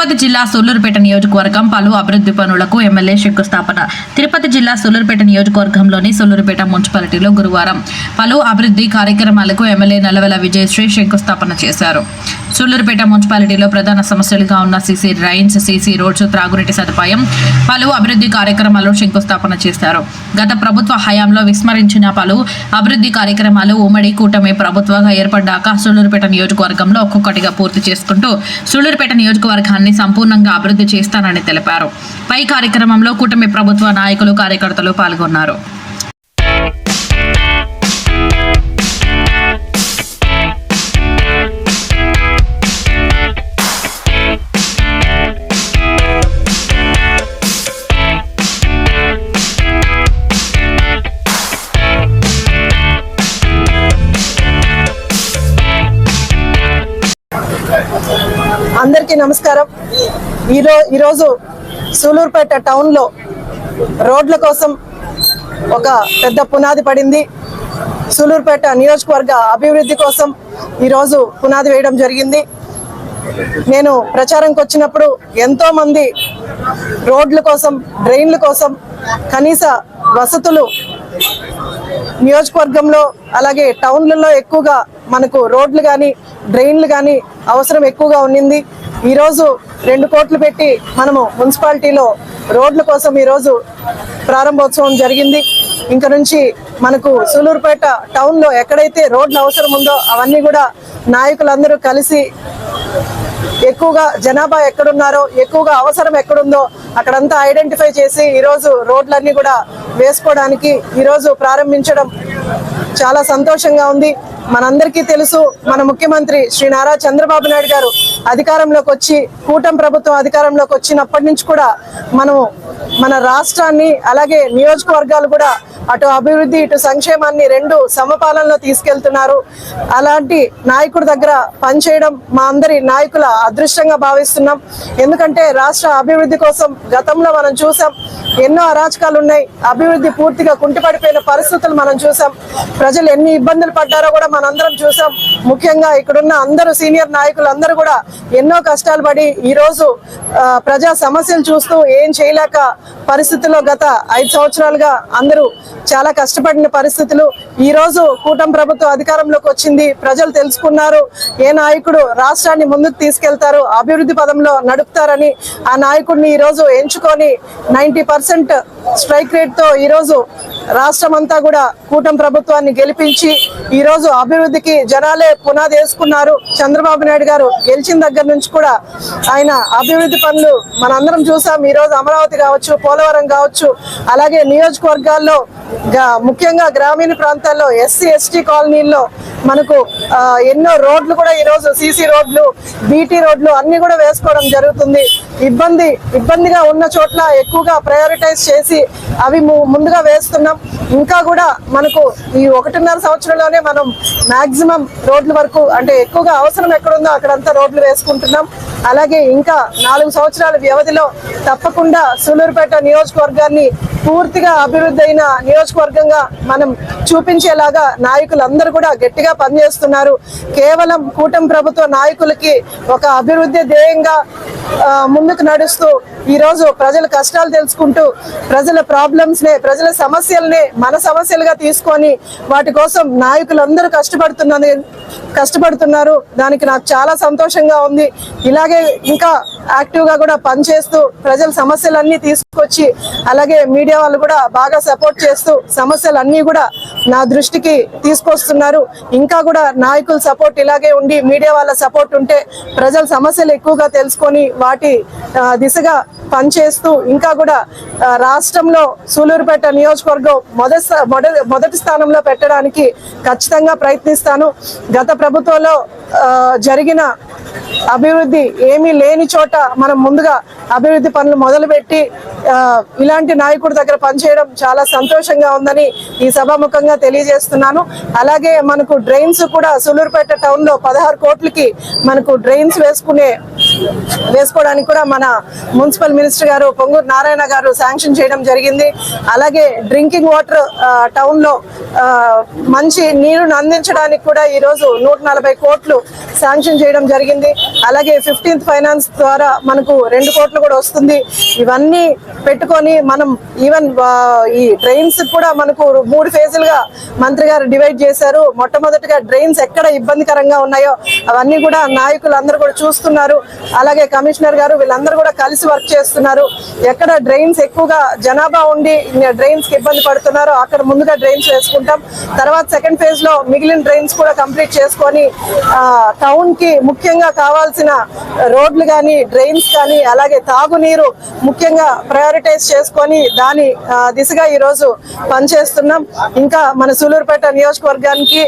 తిరుపతి జిల్లా సూళ్లూరుపేట నియోజకవర్గం పలు అభివృద్ధి పనులకు ఎమ్మెల్యే శంకుస్థాపన. తిరుపతి జిల్లా సూళ్లూరుపేట నియోజకవర్గంలోని సూళ్లూరుపేట మున్సిపాలిటీలో గురువారం పలు అభివృద్ధి కార్యక్రమాలకు ఎమ్మెల్యే నల్లవెల విజయశ్రీ శంకుస్థాపన చేశారు. సూళ్లూరుపేట మున్సిపాలిటీలో ప్రధాన సమస్యలుగా ఉన్న సీసీ రైన్స్, సీసీ రోడ్స్, త్రాగునీటి సదుపాయం, పలు అభివృద్ధి కార్యక్రమాలు శంకుస్థాపన చేశారు. గత ప్రభుత్వ హయాంలో విస్మరించిన పలు అభివృద్ధి కార్యక్రమాలు ఉమ్మడి కూటమి ప్రభుత్వంగా ఏర్పడ్డాక సూళ్లూరుపేట నియోజకవర్గంలో ఒక్కొక్కటిగా పూర్తి చేసుకుంటూ సూళ్లూరుపేట నియోజకవర్గాన్ని సంపూర్ణంగా అభివృద్ధి చేస్తానని తెలిపారు. పై కార్యక్రమంలో కూటమి ప్రభుత్వ నాయకులు, కార్యకర్తలు పాల్గొన్నారు. అందరికీ నమస్కారం. ఈరోజు సూళ్లూరుపేట టౌన్లో రోడ్ల కోసం ఒక పెద్ద పునాది పడింది. సూళ్లూరుపేట నియోజకవర్గ అభివృద్ధి కోసం ఈరోజు పునాది వేయడం జరిగింది. నేను ప్రచారంకి వచ్చినప్పుడు ఎంతోమంది రోడ్ల కోసం, డ్రైన్ల కోసం, కనీస వసతులు నియోజకవర్గంలో అలాగే టౌన్లలో ఎక్కువగా మనకు రోడ్లు కానీ డ్రైన్లు కానీ అవసరం ఎక్కువగా ఉన్నింది. ఈరోజు 2 కోట్లు పెట్టి మనము మున్సిపాలిటీలో రోడ్ల కోసం ఈరోజు ప్రారంభోత్సవం జరిగింది. ఇంక నుంచి మనకు సూళ్లూరుపేట టౌన్లో ఎక్కడైతే రోడ్లు అవసరం ఉందో అవన్నీ కూడా నాయకులందరూ కలిసి ఎక్కువగా జనాభా ఎక్కడున్నారో, ఎక్కువగా అవసరం ఎక్కడుందో అక్కడంతా ఐడెంటిఫై చేసి ఈరోజు రోడ్లన్నీ కూడా వేసుకోవడానికి ఈరోజు ప్రారంభించడం చాలా సంతోషంగా ఉంది. మనందరికీ తెలుసు, మన ముఖ్యమంత్రి శ్రీ నారా చంద్రబాబు నాయుడు గారు అధికారంలోకి వచ్చి, కూటమి ప్రభుత్వం అధికారంలోకి వచ్చినప్పటి నుంచి కూడా మనము మన రాష్ట్రాన్ని అలాగే నియోజకవర్గాలు కూడా అటు అభివృద్ధి ఇటు సంక్షేమాన్ని 2 సమపాలనలో తీసుకెళ్తున్నారు. అలాంటి నాయకుడి దగ్గర పనిచేయడం మా అందరి నాయకుల అదృష్టంగా భావిస్తున్నాం. ఎందుకంటే రాష్ట్ర అభివృద్ధి కోసం గతంలో మనం చూసాం, ఎన్నో అరాచకాలు ఉన్నాయి. అభివృద్ధి పూర్తిగా కుంటిపడిపోయిన పరిస్థితులు మనం చూసాం. ప్రజలు ఎన్ని ఇబ్బందులు పడ్డారో కూడా మనందరం చూసాం. ముఖ్యంగా ఇక్కడున్న అందరూ సీనియర్ నాయకులు అందరూ కూడా ఎన్నో కష్టాలు పడి ఈరోజు ప్రజా సమస్యలు చూస్తూ ఏం చేయలేక పరిస్థితుల్లో గత 5 సంవత్సరాలుగా అందరూ చాలా కష్టపడిన పరిస్థితులు. ఈరోజు కూటమి ప్రభుత్వం అధికారంలోకి వచ్చింది. ప్రజలు తెలుసుకున్నారు ఏ నాయకుడు రాష్ట్రాన్ని ముందుకు తీసుకెళ్తారు, అభివృద్ధి పదంలో నడుపుతారని. ఆ నాయకుడిని ఈరోజు ఎంచుకొని 90% స్ట్రైక్ రేట్తో ఈరోజు రాష్ట్రం అంతా కూడా కూటమి ప్రభుత్వాన్ని గెలిపించి ఈరోజు అభివృద్ధికి జనాలే పునాది వేసుకున్నారు. చంద్రబాబు నాయుడు గారు గెలిచిన దగ్గర నుంచి కూడా ఆయన అభివృద్ధి పనులు మనందరం చూసాం. ఈరోజు అమరావతి కావచ్చు, పోలవరం కావచ్చు, అలాగే నియోజకవర్గాల్లో ముఖ్యంగా గ్రామీణ ప్రాంతాల్లో ఎస్సీ ఎస్టీ కాలనీల్లో మనకు ఎన్నో రోడ్లు కూడా ఈరోజు సీసీ రోడ్లు, బీటీ రోడ్లు అన్ని కూడా వేసుకోవడం జరుగుతుంది. ఇబ్బందిగా ఉన్న చోట్ల ఎక్కువగా ప్రయారిటైజ్ చేసి అవి ముందుగా వేస్తున్నాం. ఇంకా కూడా మనకు ఈ 1.5 సంవత్సరంలోనే మనం మాక్సిమం రోడ్ల వరకు, అంటే ఎక్కువగా అవసరం ఎక్కడుందో అక్కడంతా రోడ్లు వేసుకుంటున్నాం. అలాగే ఇంకా 4 సంవత్సరాల వ్యవధిలో తప్పకుండా సూళ్లూరుపేట నియోజకవర్గాన్ని పూర్తిగా అభివృద్ధి అయిన నియోజకవర్గంగా మనం చూపించేలాగా నాయకులందరూ కూడా గట్టిగా పనిచేస్తున్నారు. కేవలం కూటమి ప్రభుత్వ నాయకులకి ఒక అభివృద్ధి ధ్యేయంగా ముందుకు నడుస్తూ ఈరోజు ప్రజల కష్టాలు తెలుసుకుంటూ ప్రజల ప్రాబ్లమ్స్నే, ప్రజల సమస్యలనే మన సమస్యలుగా తీసుకొని వాటి కోసం నాయకులందరూ కష్టపడుతున్నారు. దానికి నాకు చాలా సంతోషంగా ఉంది. ఇలాగే ఇంకా యాక్టివ్గా కూడా పనిచేస్తూ ప్రజల సమస్యలన్నీ తీసుకొచ్చి, అలాగే మీడియా వాళ్ళు కూడా బాగా సపోర్ట్ చేస్తూ సమస్యలన్నీ కూడా నా దృష్టికి తీసుకొస్తున్నారు. ఇంకా కూడా నాయకుల సపోర్ట్ ఇలాగే ఉండి, మీడియా వాళ్ళ సపోర్ట్ ఉంటే ప్రజల సమస్యలు ఎక్కువగా తెలుసుకొని వాటి దిశగా పనిచేస్తూ ఇంకా కూడా రాష్ట్రంలో సూళ్లూరుపేట నియోజకవర్గం మొదటి స్థానంలో పెట్టడానికి ఖచ్చితంగా ప్రయత్నిస్తాను. గత ప్రభుత్వంలో జరిగిన అభివృద్ధి ఏమీ లేని చోట మనం ముందుగా అభివృద్ధి పనులు మొదలుపెట్టి ఇలాంటి నాయకుడి దగ్గర పనిచేయడం చాలా సంతోషంగా ఉందని ఈ సభాముఖంగా తెలియజేస్తున్నాను. అలాగే మనకు డ్రైన్స్ కూడా సూళ్లూరుపేట టౌన్ లో 16 కోట్లకి మనకు డ్రైన్స్ వేసుకునే వేసుకోవడానికి కూడా మన మున్సిపల్ మినిస్టర్ గారు పొంగూరు నారాయణ గారు శాంక్షన్ చేయడం జరిగింది. అలాగే డ్రింకింగ్ వాటర్ టౌన్ లో మంచి నీరును అందించడానికి కూడా ఈ రోజు 140 కోట్లు శాంక్షన్ చేయడం జరిగింది. అలాగే 15th ఫైనాన్స్ ద్వారా మనకు 2 కోట్లు కూడా వస్తుంది. ఇవన్నీ పెట్టుకొని మనం ఈవెన్ ఈ డ్రైన్స్ కూడా మనకు 3 ఫేజులుగా మంత్రి గారు డివైడ్ చేశారు. మొట్టమొదటిగా డ్రైన్స్ ఎక్కడ ఇబ్బందికరంగా ఉన్నాయో అవన్నీ కూడా నాయకులు అందరూ కూడా చూస్తున్నారు. అలాగే కమిషనర్ గారు వీళ్ళందరూ కూడా కలిసి వర్క్ చేస్తున్నారు. ఎక్కడ డ్రైన్స్ ఎక్కువగా జనాభా ఉండి డ్రైన్స్ కి ఇబ్బంది పడుతున్నారో అక్కడ ముందుగా డ్రైన్స్ వేసుకుంటాం. తర్వాత సెకండ్ ఫేజ్ లో మిగిలిన డ్రైన్స్ కూడా కంప్లీట్ చేసుకొని టౌన్ కి ముఖ్యంగా కావాల్సిన రోడ్లు కానీ డ్రైన్స్ కానీ అలాగే తాగునీరు ముఖ్యంగా ప్రయారిటైజ్ చేసుకొని దాని దిశగా ఈ రోజు పనిచేస్తున్నాం. ఇంకా మన సూలూరుపేట నియోజకవర్గానికి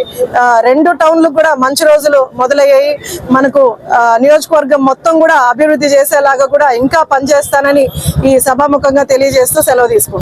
2 టౌన్లు కూడా మంచి రోజులు మొదలయ్యాయి. మనకు నియోజకవర్గం మొత్తం కూడా అభివృద్ధి చేసేలాగా కూడా ఇంకా పనిచేస్తానని ఈ సభాముఖంగా తెలియజేస్తూ సెలవు తీసుకుంటాం.